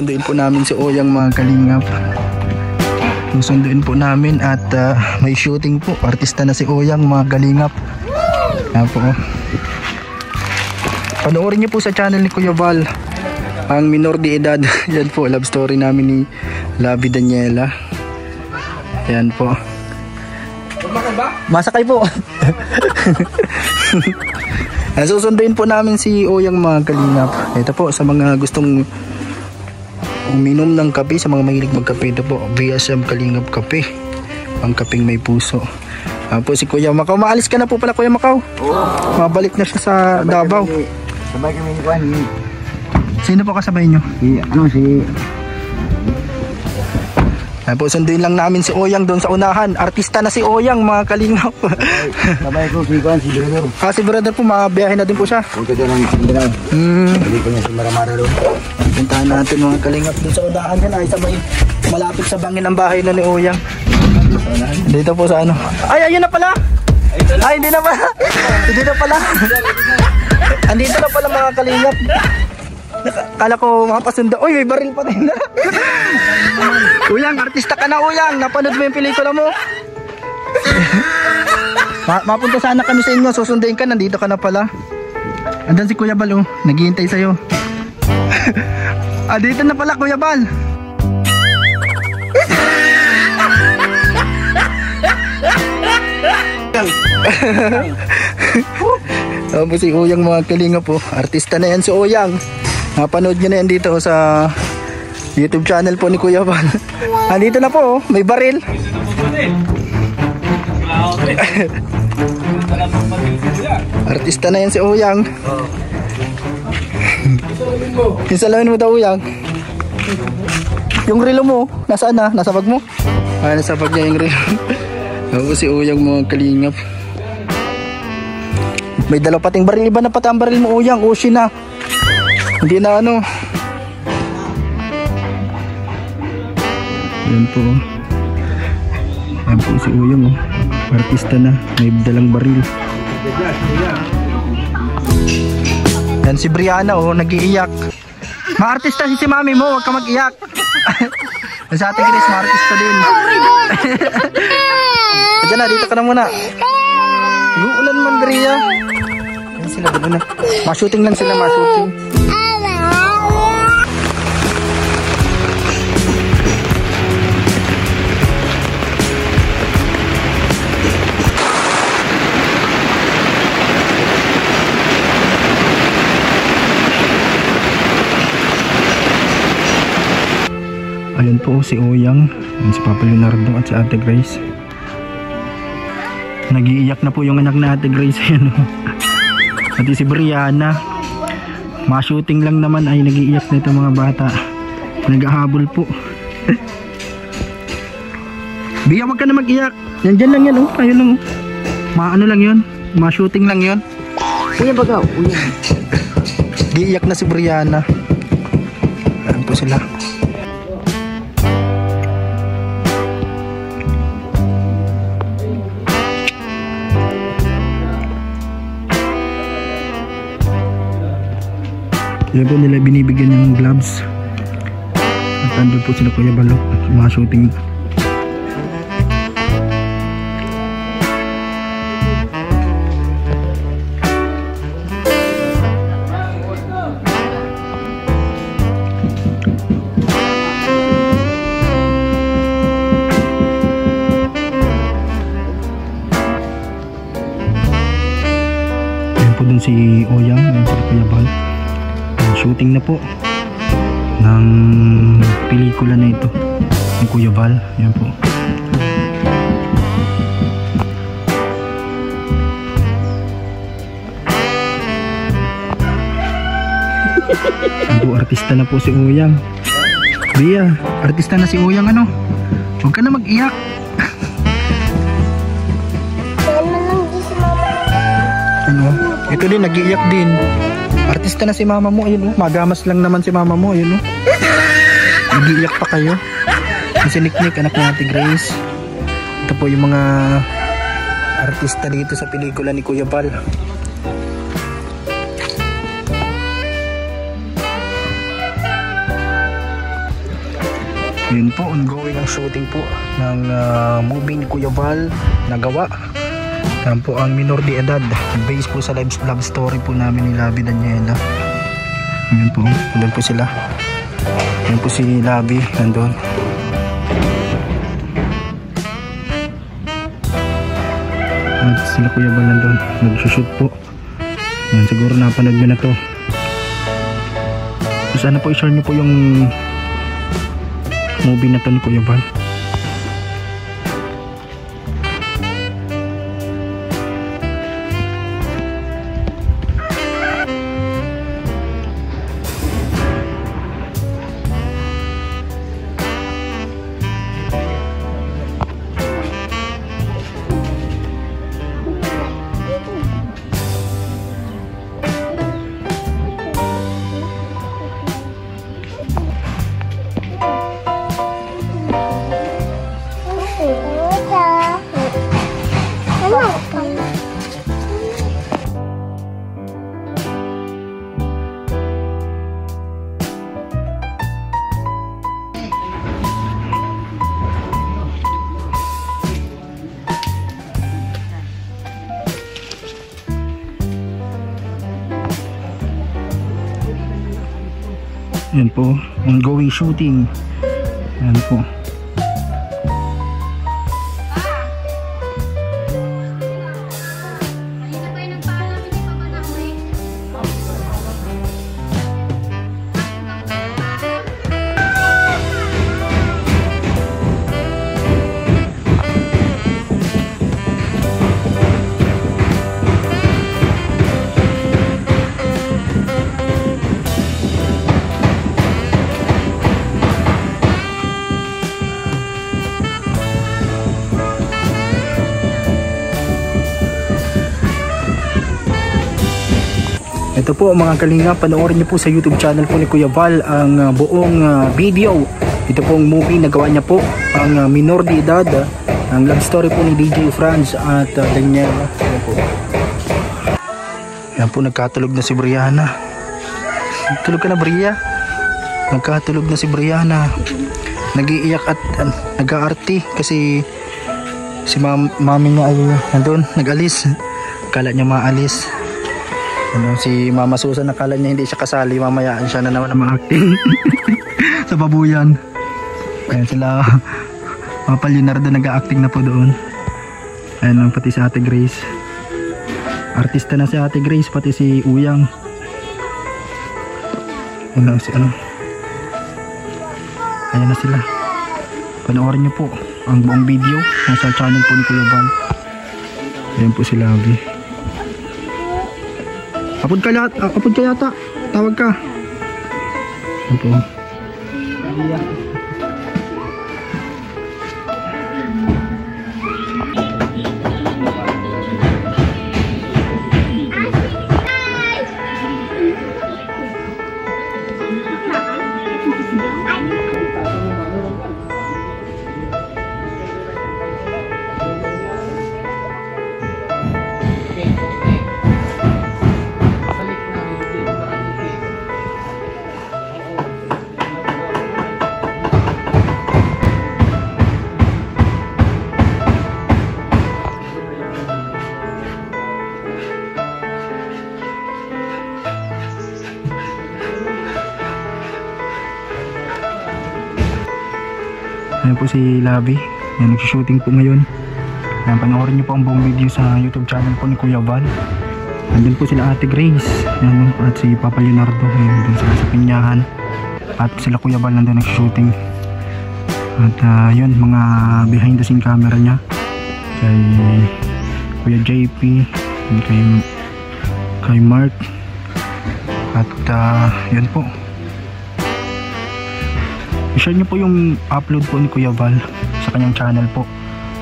susunduin po namin si Oyang mga kalingap. Susunduin po namin at may shooting po. Artista na si Oyang mga kalingap. Yan po. Panoorin niyo po sa channel ni Kuya Val, ang minor de edad. Yan po, love story namin ni Labi Daniela. Yan po. Masakay po. Susunduin po namin si Oyang mga kalingap. Ito po sa mga gustong uminom ng kape, sa mga mahilig magkape, ito po VSM Kalingap Kape, ang kapeng may puso. Po si Kuya Macau, maalis ka na po pala Kuya Macau. Mabalik na siya sa Davao. Sabay kami ni Juan. Sino po kasabay nyo? Si Po, sunduin lang namin si Oyang doon sa unahan. Artista na si Oyang mga kalingap. sabay ko si Juan, si brother. Si brother po, mabiyahe na din po siya. Punta doon ng Mindanao. Balik ko niya si Maramara doon. Puntahan natin mga kalingap doon sa unahan yan. Ay sabay, malapit sa bangin ang bahay na ni Oyang. Dito po sa ano. Ay, ayun na pala. Ay, hindi na pala. Hindi na pala. Andito na pala mga kalingap. Kala ko makapasunda. Uy, may baril pa rin na. Uyang, artista ka na Uyang. Napanood mo yung pelikula mo. Mapunta sana kami sa inyo. Susunduin ka, nandito ka na pala. Andan si Kuya Bal, naghihintay sa'yo. Dito na pala Kuya Bal. Si Uyang mga kalinga po. Artista na yan si Uyang. Napanood nyo na yan dito sa YouTube channel po ni Kuya Val. Andito na po, may baril. Artista na yan si Uyang. Yung salamin mo daw Uyang. Yung relo mo, nasaan na? Nasa bag mo? Nasa bag niya yung relo. Ako si Uyang mga kalingap. May dalaw pating baril. Iba na pati ang baril mo Uyang. Ushi na. Hindi na ano. Yan po. Yan po si Uyang artista na. May dalang baril. Yan si Brianna nag-iiyak. Ma-artista si mami mo. Huwag ka mag-iyak. Sa ating Chris, ma-artista din. Diyan na, dito ka na muna. Uulan man Bria. Yan sila doon na. Ma-shooting lang sila, ma-shooting. Ayan po si Oyang, si Papa Leonardo at si Ate Grace. Nag-iiyak na po yung anak na Ate Grace. Pati si Brianna. Ma-shooting lang naman ay nag-iiyak na itong mga bata. Nag-ahabol po. Bia, wag ka na mag-iyak. Yan lang yan ayun lang Ma-ano lang yun. Ma-shooting lang yun. Uyan baga, uyan. Giiyak na si Brianna. Ayan po sila. Yan po nila binibigyan ng gloves. At andun po sila Kuya Balo, mga shooting. Yan po dun si Oyang, yan si Kuya Balo. Shooting na po ng pelikula na ito ni Kuya Val. Yan po. Ang artista na po si Uyang. Bia, artista na si Uyang Huwag ka na mag-iyak. Ito din, nag-iiyak din. Artista na si mama mo, ayun magamas lang naman si mama mo, ayun nag-iiyak pa kayo. Si Niknik, anak ni Ate Grace. Ito po yung mga artista dito sa pelikula ni Kuya Val. Yun po, ongoing ang shooting po ng movie ni Kuya Val na gawa. Yan po ang Minor de Edad, based po sa love story po namin ni Labi Daniela. Yan po, nandun po sila. Yan po si Labi, nandun. At sila Kuya Val nandun, nagsushoot po. Yan, siguro napanood nyo na to. So, sana po i-share nyo po yung movie na to ni Kuya Val. Yan po, ongoing shooting. Yan po. Ito po mga kalinga, panoorin niyo po sa YouTube channel po ni Kuya Val ang buong video. Ito pong movie na gawa niya po, ang Minor de Edad, ang love story po ni DJ Franz at Daniela. Yan po. Yan po, nagkatulog na si Brianna. Tulog ka na, Bria? Nagkatulog na si Brianna. Nag-iiyak at nag-aarti kasi si mami niya ay nandun, nag-alis. Kala niya maalis. Ano, si Mama Susan nakala niya hindi siya kasali, mamayaan siya na naman na ma-acting sa babuyan. Ayan sila Papa Leonardo nag-acting na po doon. Ayan pati si Ate Grace, artista na si Ate Grace, pati si Uyang. Ayan si ano, ayan na sila. Panoorin niyo po ang buong video sa channel po ni Kuya Val. Ayan po si Labi. Apod ka yata. Tawag ka. Ito. Ayan po si Labi. Ayan, nagsushooting po ngayon. Ayan, panoorin niyo po ang buong video sa YouTube channel po ni Kuya Val. Nandun po sila Ate Grace. Ayan, at si Papa Leonardo. Ayan, dun sila sa Pinyahan. At sila Kuya Val nandun nagsushooting. At yun, mga behind the scene camera niya. Kay Kuya JP. Kay Mark. At yun po. I-share nyo po yung upload po ni Kuya Val sa kanyang channel po,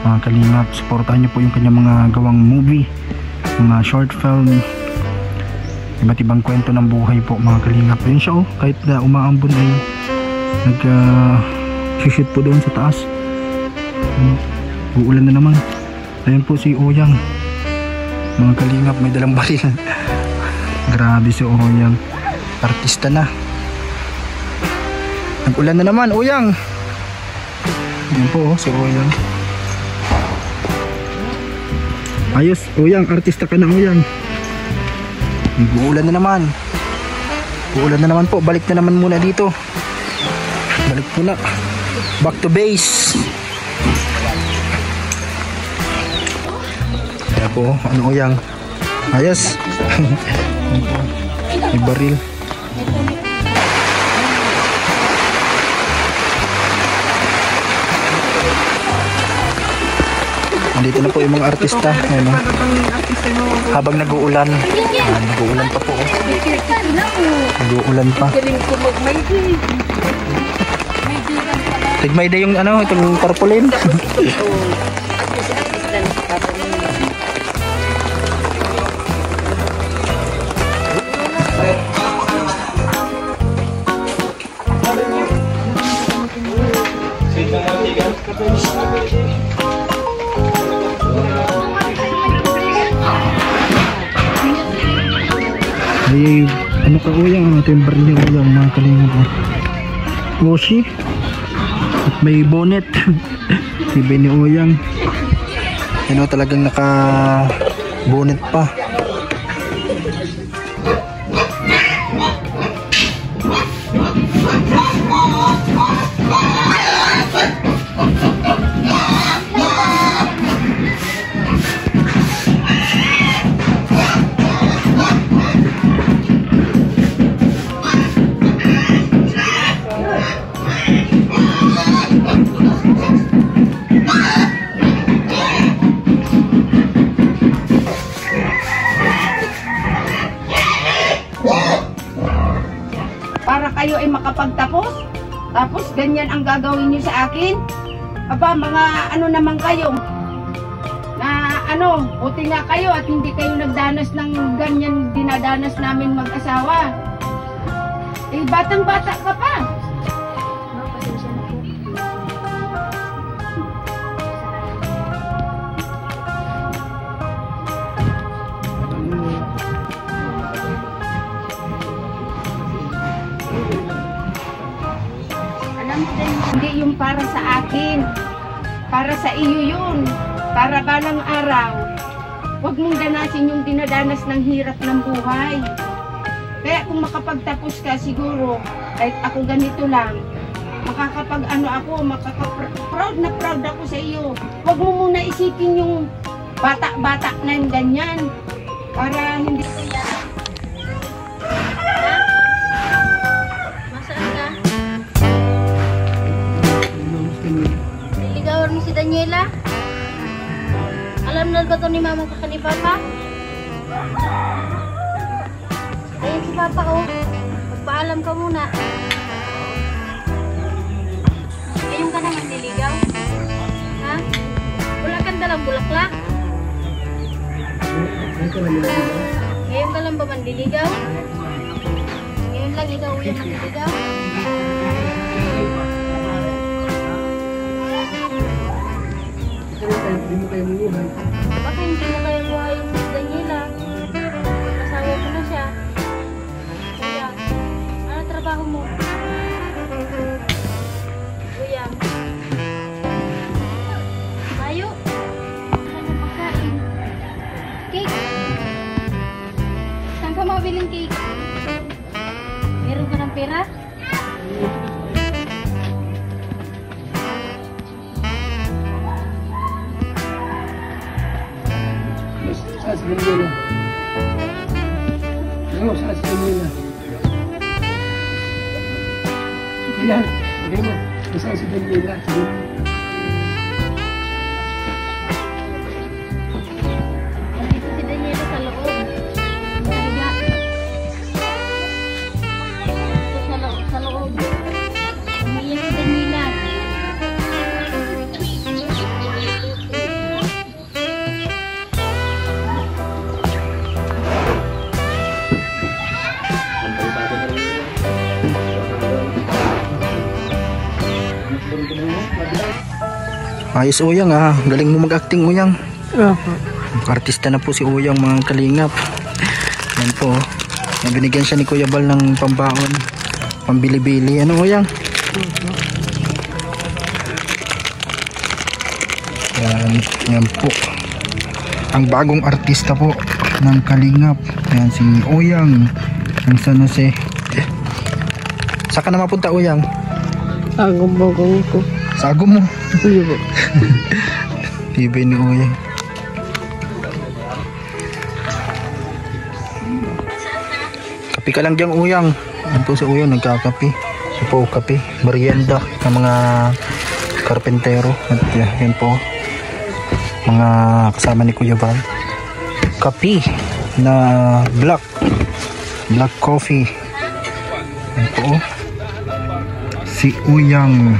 mga kalingap. Supportahan nyo po yung kanyang mga gawang movie, mga short film, iba't ibang kwento ng buhay po, mga kalingap. Yun siya kahit na umaambon ay nag-shoot po doon sa taas. Uulan na naman. Ayan po si Oyang, mga kalingap, may dalang baril. Grabe si Oyang, artista na. Nag-ulan na naman, Uyang. Ayan po, si Uyang. Ayos, Uyang, artista ka na, Uyang. Uulan na naman. Uulan na naman po. Balik na naman muna dito. Balik muna. Back to base. Kaya po, ano, Uyang? Ayos. May baril. Andito na po yung mga artista. Ayan, habang nag-uulan. Nag-uulan pa po. Nag-uulan pa. Tigmayday yung ano, itong tarpaulin. Ay, ano ka, Uyang? Ito yung baril ni Uyang, mga kalingap. Washi. At may bonnet. Iba ni Uyang. Ano, talagang naka bonnet pa. Para kayo ay makapagtapos, tapos ganyan ang gagawin niyo sa akin. Aba, mga ano naman kayo, na ano, buti nga kayo at hindi kayo nagdanas ng ganyan dinadanas namin mag-asawa. Eh, batang-bata ka pa. Hindi yung para sa akin, para sa iyo yun, para balang araw, huwag mong danasin yung dinadanas ng hirap ng buhay. Kaya kung makapagtapos ka siguro, kahit ako ganito lang, makakapag ano ako, proud na proud ako sa iyo. Huwag mo muna isipin yung bata-bata na yung ganyan, para hindi ko yan. Niligawan mo si Daniela? Alam na ba ito ni Mama sa ni Papa? Ayun si Papa ko. Magpaalam ka muna. Ngayon ka naman niligaw? Ha? Wala kang dalang bulaklak? Ngayon ka lang ba manliligaw? Ngayon lang ikaw yung manliligaw? Baka hindi mo kayo buhay yung Daniela. Asawa mo na siya. Kuya, ano trabaho mo? Kuya, tayo. Ano pagkain? Cake. Saan ka mabiling cake? Meron ka ng pera? Saan si Daniela? Ano, saan si Daniela? Ayan, sabi mo, saan si Daniela? Dito si Daniela sa loob. Nahiga. Ito sa loob. Umiiyak si Daniela. Ayos, Uyang, galing mo mag-acting, Uyang. Artista na po si Uyang, mga kalingap. Yan po, binigyan siya ni Kuya Bal ng pambaon, pambili-bili. Ano, Uyang? Yan po. Ang bagong artista po ng Kalingap. Yan si Oyang ng San Jose. Saan ka na mapunta, Oyang? Agong-bagong ko. Sa agom mo. Tibay ni Oyang. Kapi ka lang dyan, Oyang. Yan po si Oyang, nagkakapi. Ito po, kapi. Merienda ng mga karpentero. At yan po, mga kasama ni Kuya Val. Kapi na black coffee. Yan po, si Uyang.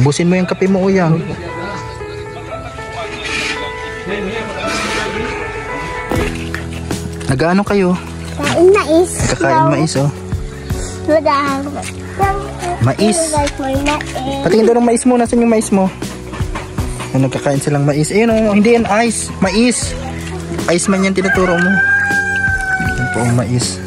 Busin mo yung kape mo, Uyang. Nag-ano kayo? Kain mais. Kakain mais, oh. Mais. Patingin daw ng mais mo. Nasaan yung mais mo? Nagkakain silang mais. Ayun, oh, hindi yan ice. Mais. Ice man yan tinuturo mo. Yan po ang mais.